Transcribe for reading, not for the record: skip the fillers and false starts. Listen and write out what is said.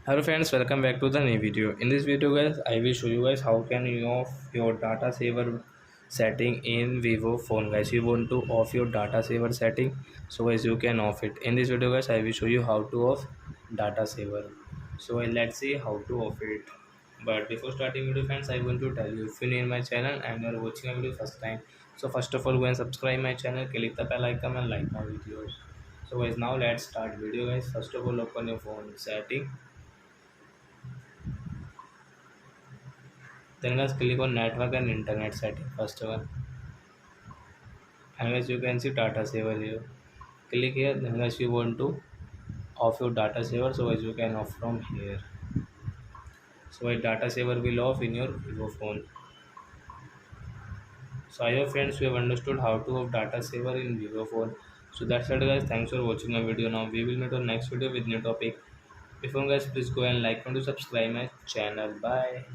Hello friends, welcome back to the new video. In this video guys, I will show you guys how can you off your data saver setting in Vivo phone guys. You want to off your data saver setting, so guys you can off it. In this video guys, I will show you how to off data saver. So let's see how to off it. But before starting video friends, I want to tell you if you new in my channel and you are watching a video first time. So first of all go and subscribe my channel, click the bell icon and like my videos. So guys now let's start video guys. First of all open your phone setting. Then guys click on network and internet setting first one. And guys you can see data saver here. Click here. Then guys you want to off your data saver, so guys you can off from here. So a data saver will off in your Vivo phone. So I hope friends you have understood how to off data saver in Vivo phone. So that's it guys. Thanks for watching my video. Now we will meet on next video with new topic. Before guys please go and like and to subscribe my channel. Bye.